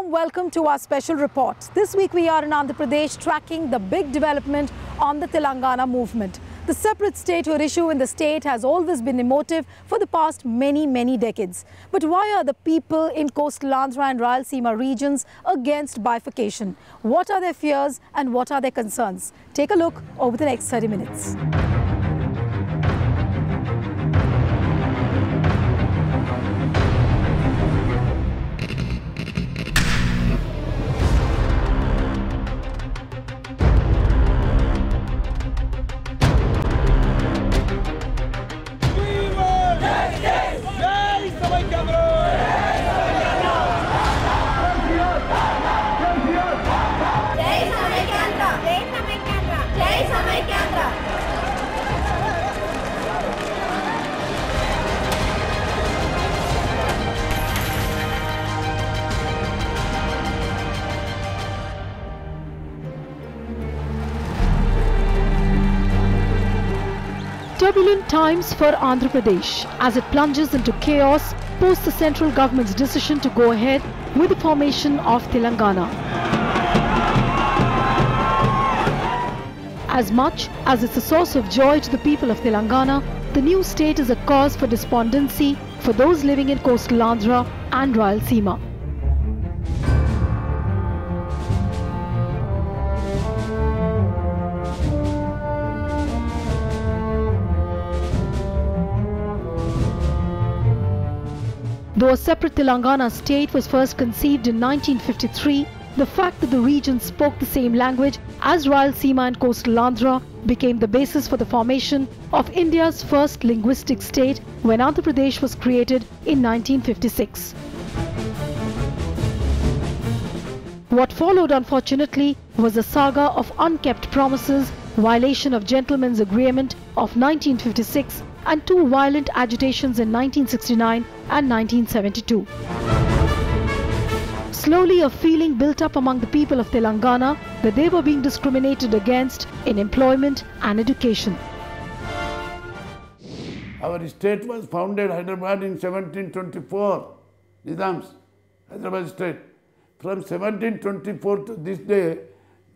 warm welcome to our special report. This week we are in Andhra Pradesh tracking the big development on the Telangana movement. The separate statehood issue in the state has always been emotive for the past many decades. But why are the people in coastal Andhra and Rayalaseema regions against bifurcation? What are their fears and what are their concerns? Take a look over the next 30 minutes. Turbulent times for Andhra Pradesh as it plunges into chaos post the central government's decision to go ahead with the formation of Telangana. As much as it's a source of joy to the people of Telangana, the new state is a cause for despondency for those living in coastal Andhra and Rayalaseema. Though a separate Telangana state was first conceived in 1953, the fact that the region spoke the same language as Rayalaseema and coastal Andhra became the basis for the formation of India's first linguistic state when Andhra Pradesh was created in 1956. What followed, unfortunately, was a saga of unkept promises, violation of Gentleman's Agreement of 1956 and two violent agitations in 1969 and 1972. Slowly a feeling built up among the people of Telangana that they were being discriminated against in employment and education. Our state was founded Hyderabad in 1724, Nizam's Hyderabad state. From 1724 to this day,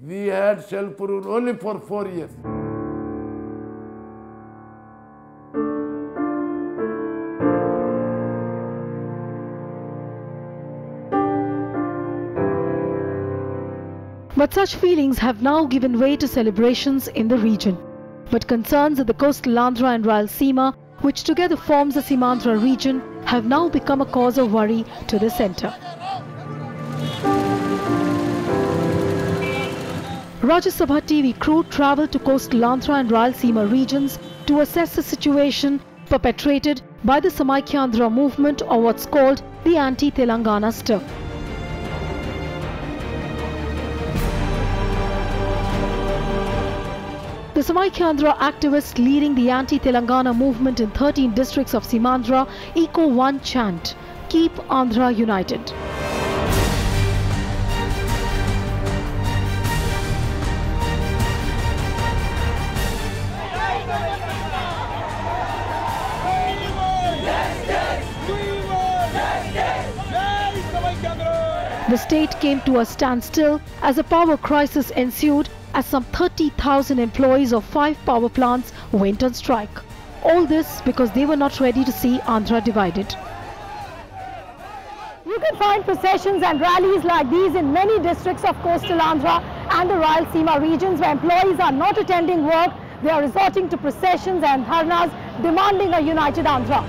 we had self-rule only for 4 years. But such feelings have now given way to celebrations in the region. But concerns at the coastal Andhra and Rayalaseema, which together forms the Seemandhra region, have now become a cause of worry to the centre. Rajya Sabha TV crew travelled to coastal Andhra and Rayalaseema regions to assess the situation perpetrated by the Samaikyandhra movement, or what's called the anti-Telangana stir. The Samaikyandhra activists leading the anti-Telangana movement in 13 districts of Seemandhra echo one chant: "Keep Andhra united." The state came to a standstill as a power crisis ensued as some 30,000 employees of 5 power plants went on strike. All this because they were not ready to see Andhra divided. You can find processions and rallies like these in many districts of coastal Andhra and the Rayalaseema regions where employees are not attending work. They are resorting to processions and dharnas demanding a united Andhra.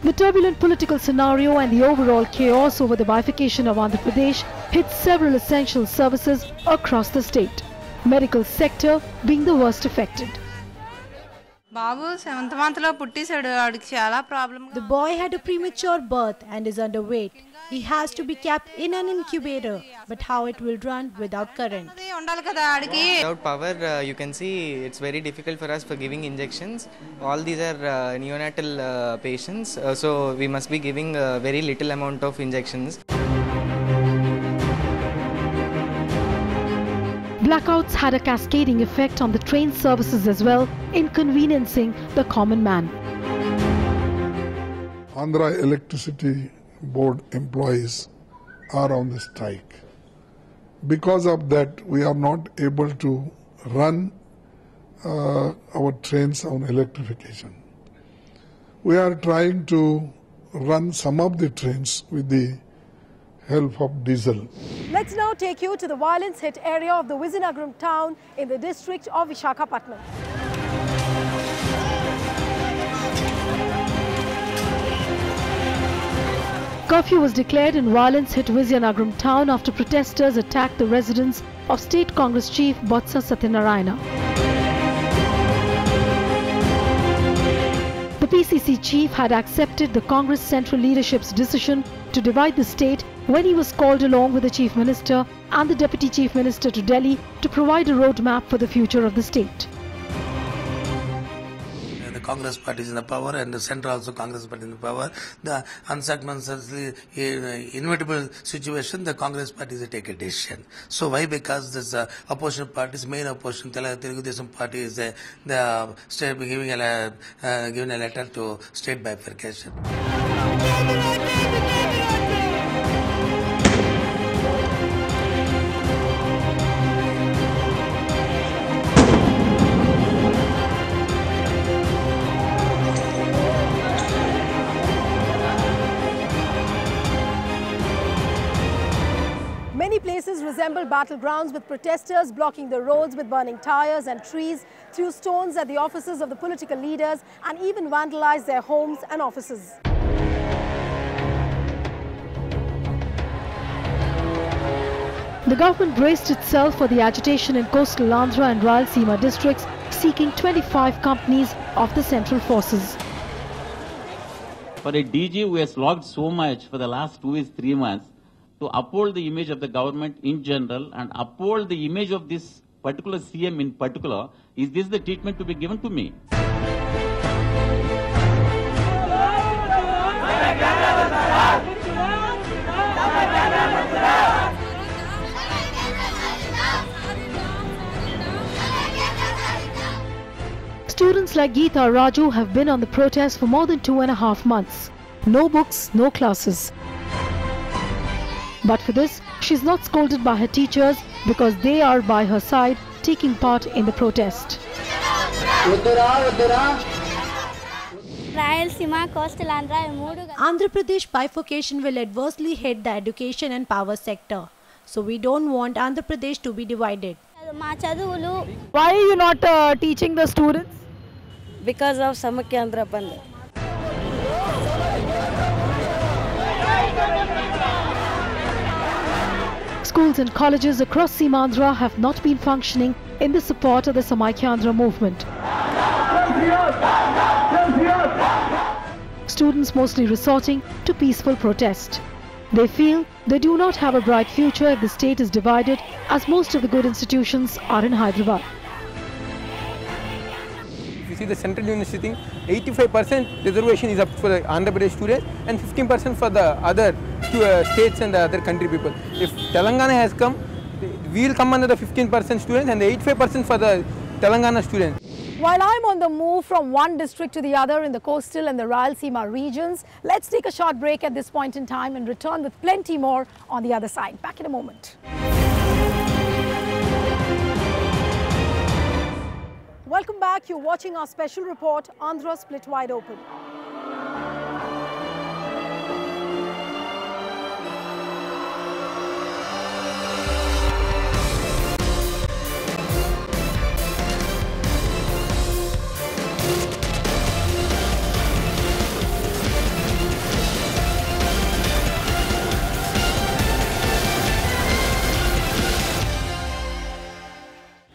The turbulent political scenario and the overall chaos over the bifurcation of Andhra Pradesh hit several essential services across the state, medical sector being the worst affected. The boy had a premature birth and is underweight. He has to be kept in an incubator, but how it will run without current? Without power, you can see it's very difficult for us for giving injections. All these are neonatal patients, so we must be giving a very little amount of injections. Blackouts had a cascading effect on the train services as well, inconveniencing the common man. Andhra Electricity Board employees are on the strike. Because of that, we are not able to run our trains on electrification. We are trying to run some of the trains with the help of diesel. Let's now take you to the violence-hit area of the Vizhinagaram town in the district of Visakhapatnam. Curfew was declared in violence-hit Vizhinagaram town after protesters attacked the residence of State Congress Chief Botsa Satyanarayana. The PCC chief had accepted the Congress Central Leadership's decision to divide the state when he was called along with the Chief Minister and the Deputy Chief Minister to Delhi to provide a roadmap for the future of the state. The Congress party is in the power and the centre also Congress party in the power. The uncircumstantially inevitable situation, the Congress party is to take a decision. So why? Because this opposition parties, main opposition, Telugu Desam party is the state giving a letter to state bifurcation. Many places resemble battlegrounds, with protesters blocking the roads with burning tires and trees, threw stones at the offices of the political leaders and even vandalized their homes and offices. The government braced itself for the agitation in coastal Andhra and Rayalaseema districts, seeking 25 companies of the central forces. For a DG who has logged so much for the last 2 or 3 months, to uphold the image of the government in general and uphold the image of this particular CM in particular, is this the treatment to be given to me? Students like Geeta Raju have been on the protest for more than 2.5 months. No books, no classes. But for this, she's not scolded by her teachers because they are by her side taking part in the protest. Rayalaseema, coastal Andhra, Andhra Pradesh bifurcation will adversely hit the education and power sector. So we don't want Andhra Pradesh to be divided. Why are you not teaching the students? Because of Samaikyandhra. Schools and colleges across Seemandhra have not been functioning in the support of the Samaikyandhra movement. Students mostly resorting to peaceful protest. They feel they do not have a bright future if the state is divided, as most of the good institutions are in Hyderabad. If you see the central university, 85% reservation is up for the Andhra Pradesh students and 15% for the other states and the other country people. If Telangana has come, we will come under the 15% students and the 85% for the Telangana students. While I'm on the move from one district to the other in the coastal and the Rayalaseema regions, let's take a short break at this point in time and return with plenty more on the other side. Back in a moment. Welcome back. You're watching our special report, Andhra Split Wide Open.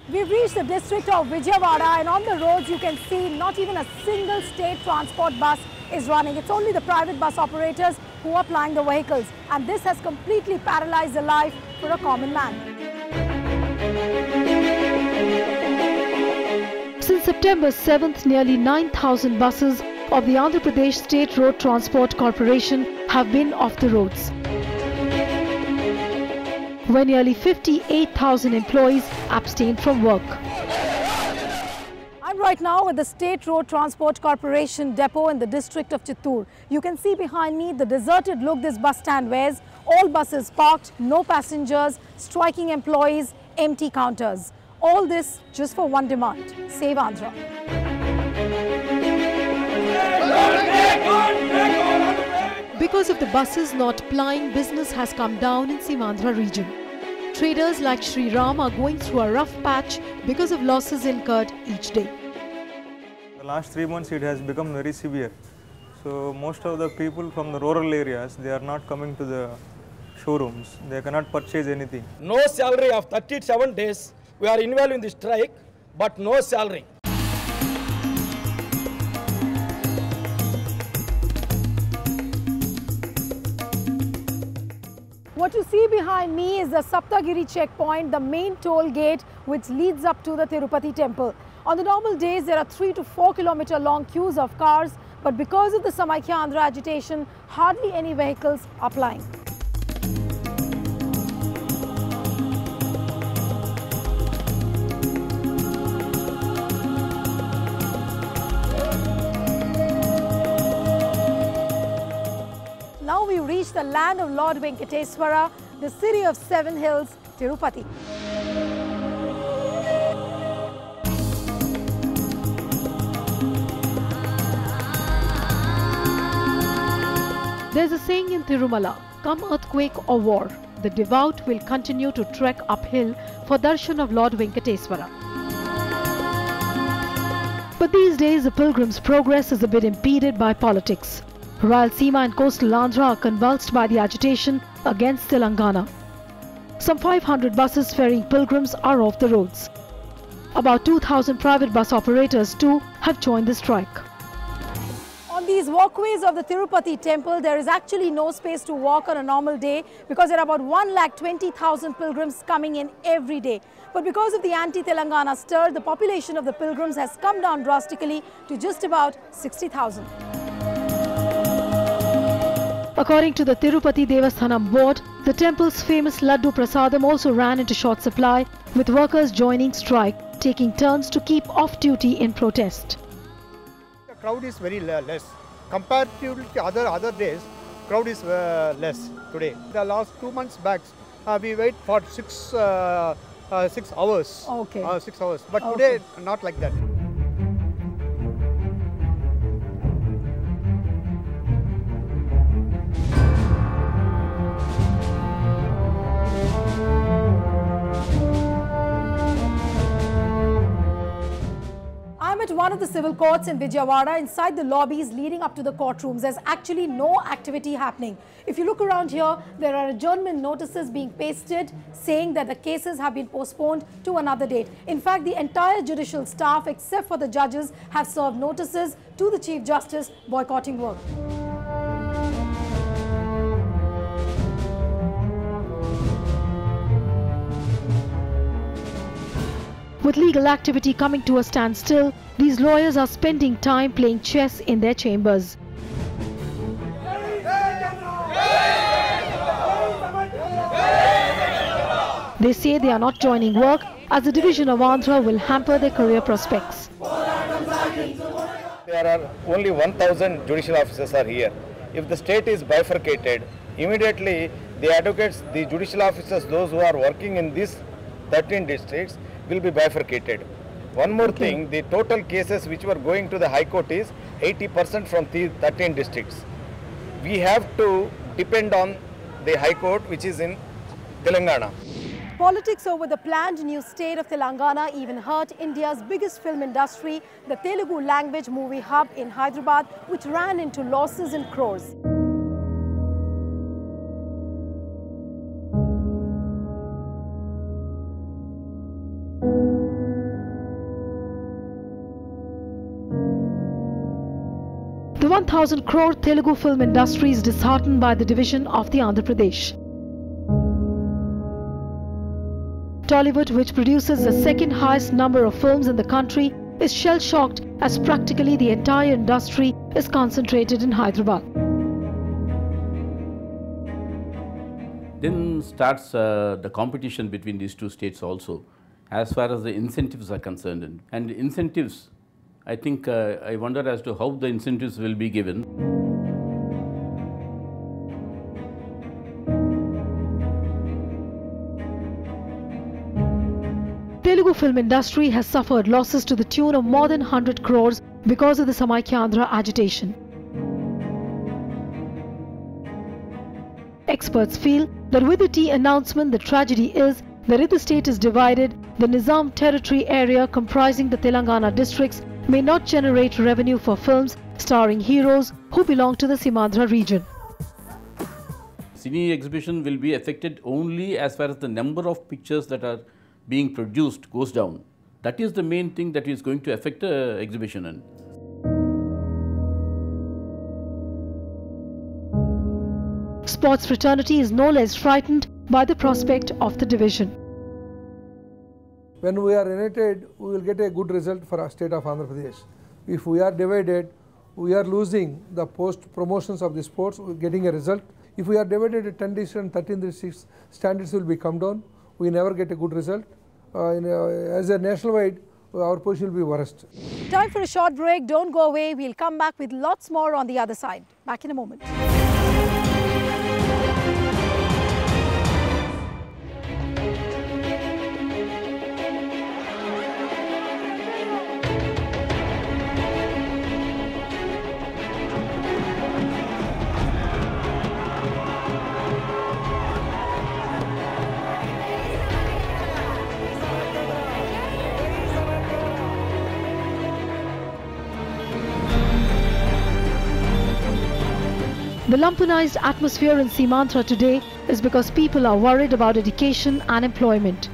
We've reached the district of Vijayawada, and on the roads you can see not even a single state transport bus is running. It's only the private bus operators who are plying the vehicles, and this has completely paralyzed the life for a common man. Since September 7th, nearly 9,000 buses of the Andhra Pradesh State Road Transport Corporation have been off the roads, where nearly 58,000 employees abstained from work. I'm right now at the State Road Transport Corporation depot in the district of Chittoor. You can see behind me the deserted look this bus stand wears. All buses parked, no passengers, striking employees, empty counters. All this just for one demand: save Andhra. Because of the buses not plying, business has come down in Seemandhra region. Traders like Sri Ram are going through a rough patch because of losses incurred each day. The last 3 months it has become very severe. So most of the people from the rural areas, they are not coming to the showrooms. They cannot purchase anything. No salary of 37 days. We are involved in the strike, but no salary. What you see behind me is the Saptagiri checkpoint, the main toll gate which leads up to the Tirupati temple. On the normal days, there are 3 to 4 kilometer long queues of cars, but because of the Samaikyandhra agitation, hardly any vehicles are plying. Now we reach the land of Lord Venkateswara, the city of 7 hills, Tirupati. There's a saying in Tirumala, come earthquake or war, the devout will continue to trek uphill for darshan of Lord Venkateswara. But these days the pilgrim's progress is a bit impeded by politics. Rayalaseema and coastal Andhra are convulsed by the agitation against Telangana. Some 500 buses ferrying pilgrims are off the roads. About 2,000 private bus operators too have joined the strike. On these walkways of the Tirupati temple, there is actually no space to walk on a normal day because there are about 1,20,000 pilgrims coming in every day. But because of the anti-Telangana stir, the population of the pilgrims has come down drastically to just about 60,000. According to the Tirupati Devasthanam board, the temple's famous Laddu Prasadam also ran into short supply, with workers joining strike, taking turns to keep off duty in protest. The crowd is very less. Comparatively to other days, crowd is less today. The last 2 months back, we wait for 6 hours. Okay. 6 hours. But today, not like that. I'm at one of the civil courts in Vijayawada. Inside the lobbies leading up to the courtrooms, there's actually no activity happening. If you look around here, there are adjournment notices being pasted saying that the cases have been postponed to another date. In fact, the entire judicial staff, except for the judges, have served notices to the Chief Justice boycotting work. With legal activity coming to a standstill, these lawyers are spending time playing chess in their chambers. They say they are not joining work as the division of Andhra will hamper their career prospects. There are only 1,000 judicial officers are here. If the state is bifurcated, immediately the advocates, the judicial officers, those who are working in these 13 districts, will be bifurcated. One more thing, the total cases which were going to the High Court is 80% from the 13 districts. We have to depend on the High Court which is in Telangana. Politics over the planned new state of Telangana even hurt India's biggest film industry, the Telugu language movie hub in Hyderabad, which ran into losses in crores. The 1,000 crore Telugu film industry is disheartened by the division of the Andhra Pradesh. Tollywood, which produces the second highest number of films in the country, is shell-shocked as practically the entire industry is concentrated in Hyderabad. Then starts the competition between these two states also, as far as the incentives are concerned. And incentives I think I wonder as to how the incentives will be given. Telugu film industry has suffered losses to the tune of more than 100 crores because of the Samaikyandhra agitation. Experts feel that with the tea announcement, the tragedy is that if the state is divided, the Nizam territory area comprising the Telangana districts may not generate revenue for films starring heroes who belong to the Seemandhra region. Cine exhibition will be affected only as far as the number of pictures that are being produced goes down. That is the main thing that is going to affect the exhibition. Sports fraternity is no less frightened by the prospect of the division. When we are united, we will get a good result for our state of Andhra Pradesh. If we are divided, we are losing the post-promotions of the sports, we are getting a result. If we are divided at 10 districts and 13 districts, standards will be come down. We never get a good result. As a nationwide, our position will be worst. Time for a short break. Don't go away. We'll come back with lots more on the other side. Back in a moment. The lumpenized atmosphere in Seemandhra today is because people are worried about education and employment.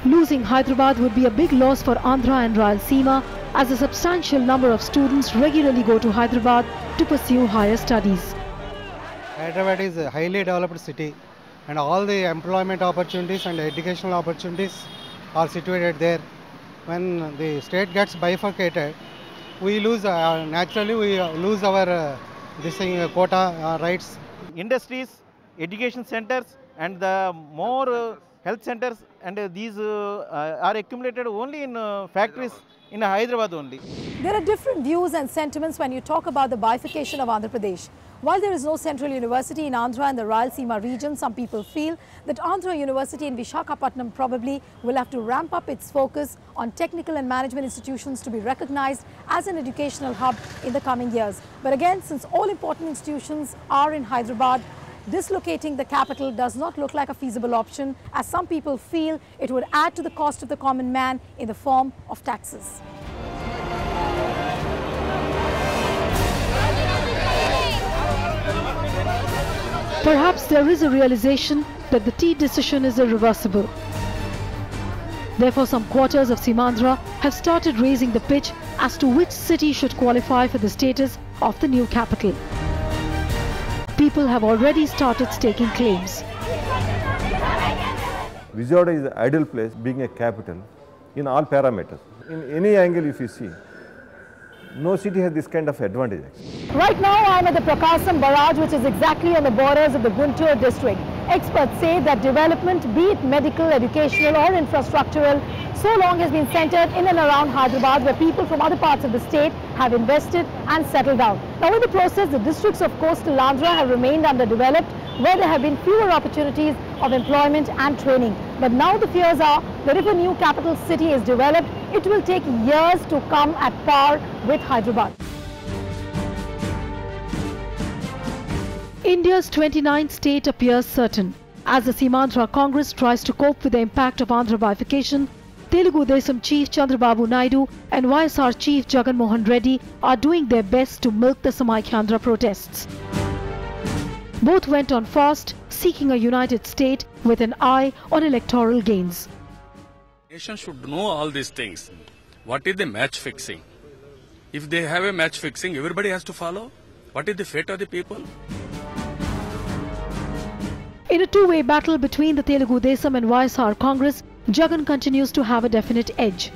Losing Hyderabad would be a big loss for Andhra and Rayalaseema, as a substantial number of students regularly go to Hyderabad to pursue higher studies. Hyderabad is a highly developed city, and all the employment opportunities and educational opportunities are situated there. When the state gets bifurcated, we lose, naturally we lose our quota rights. Industries, education centers and the more health centers, and these are accumulated only in factories in Hyderabad only. There are different views and sentiments when you talk about the bifurcation of Andhra Pradesh. While there is no central university in Andhra and the Rayalaseema region, some people feel that Andhra University in Visakhapatnam probably will have to ramp up its focus on technical and management institutions to be recognized as an educational hub in the coming years. But again, since all important institutions are in Hyderabad, dislocating the capital does not look like a feasible option, as some people feel it would add to the cost of the common man in the form of taxes. Perhaps there is a realization that the tea decision is irreversible. Therefore, some quarters of Seemandhra have started raising the pitch as to which city should qualify for the status of the new capital. People have already started staking claims. Vijayawada is an ideal place, being a capital in all parameters. In any angle if you see, no city has this kind of advantage. Right now I am at the Prakasam barrage, which is exactly on the borders of the Chittoor district. Experts say that development, be it medical, educational or infrastructural, so long has been centered in and around Hyderabad, where people from other parts of the state have invested and settled down. Now in the process, the districts of coastal Andhra have remained underdeveloped, where there have been fewer opportunities of employment and training. But now the fears are that if a new capital city is developed, it will take years to come at par with Hyderabad. India's 29th state appears certain. As the Seemandhra Congress tries to cope with the impact of Andhra bifurcation, Telugu Desam Chief Chandrababu Naidu and YSR Chief Jagan Mohan Reddy are doing their best to milk the Samaikyandhra protests. Both went on fast, seeking a united state with an eye on electoral gains. Nation should know all these things. What is the match fixing? If they have a match fixing, everybody has to follow. What is the fate of the people? In a two-way battle between the Telugu Desam and YSR Congress, Jagan continues to have a definite edge.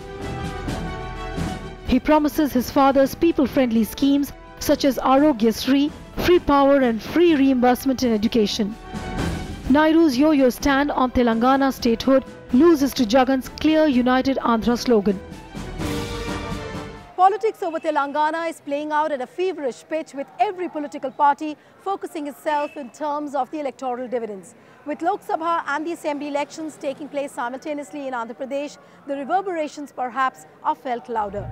He promises his father's people-friendly schemes such as Arogya Sri, free power and free reimbursement in education. Naidu's yo-yo stand on Telangana statehood loses to Jagan's clear United Andhra slogan. Politics over Telangana is playing out at a feverish pitch, with every political party focusing itself in terms of the electoral dividends. With Lok Sabha and the Assembly elections taking place simultaneously in Andhra Pradesh, the reverberations perhaps are felt louder.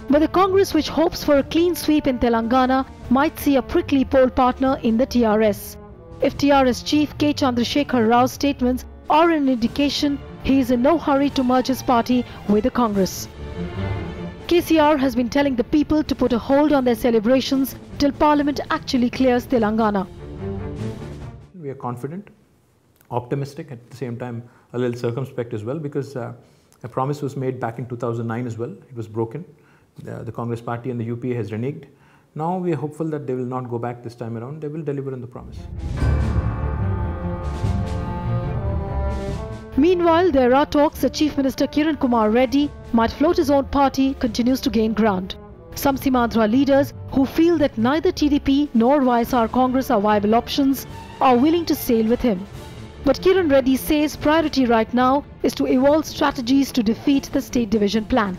But the Congress, which hopes for a clean sweep in Telangana, might see a prickly poll partner in the TRS. If TRS chief K. Chandrasekhar Rao's statements are an indication, he is in no hurry to merge his party with the Congress. KCR has been telling the people to put a hold on their celebrations till Parliament actually clears Telangana. We are confident, optimistic, at the same time a little circumspect as well, because a promise was made back in 2009 as well. It was broken. The Congress party and the UPA has reneged. Now we are hopeful that they will not go back this time around. They will deliver on the promise. Meanwhile, there are talks that Chief Minister Kiran Kumar Reddy might float his own party continues to gain ground. Some Seemandhra leaders, who feel that neither TDP nor YSR Congress are viable options, are willing to sail with him. But Kiran Reddy says priority right now is to evolve strategies to defeat the state division plan.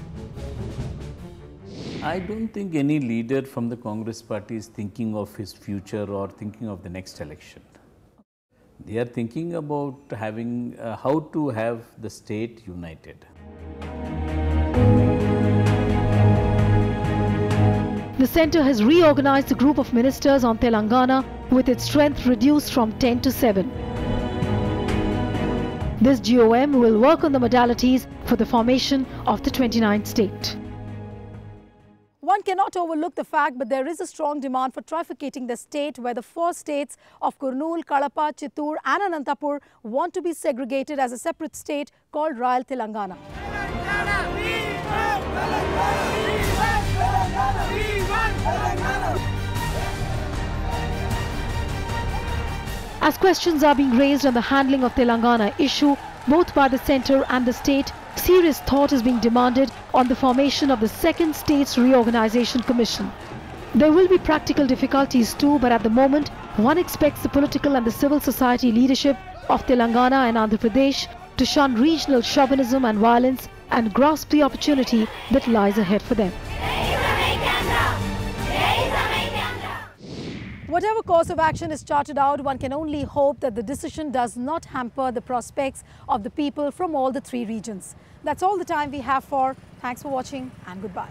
I don't think any leader from the Congress party is thinking of his future or thinking of the next election. They are thinking about having how to have the state united. The centre has reorganized the group of ministers on Telangana, with its strength reduced from 10 to 7. This GOM will work on the modalities for the formation of the 29th state. One cannot overlook the fact, but there is a strong demand for trifurcating the state, where the 4 states of Kurnool, Kadapa, Chittoor and Anantapur want to be segregated as a separate state called Rayalaseema. As questions are being raised on the handling of Telangana issue, both by the centre and the state, serious thought is being demanded on the formation of the second States Reorganization Commission. There will be practical difficulties too, but at the moment, one expects the political and the civil society leadership of Telangana and Andhra Pradesh to shun regional chauvinism and violence and grasp the opportunity that lies ahead for them. Whatever course of action is charted out, one can only hope that the decision does not hamper the prospects of the people from all the 3 regions. That's all the time we have for. Thanks for watching and goodbye.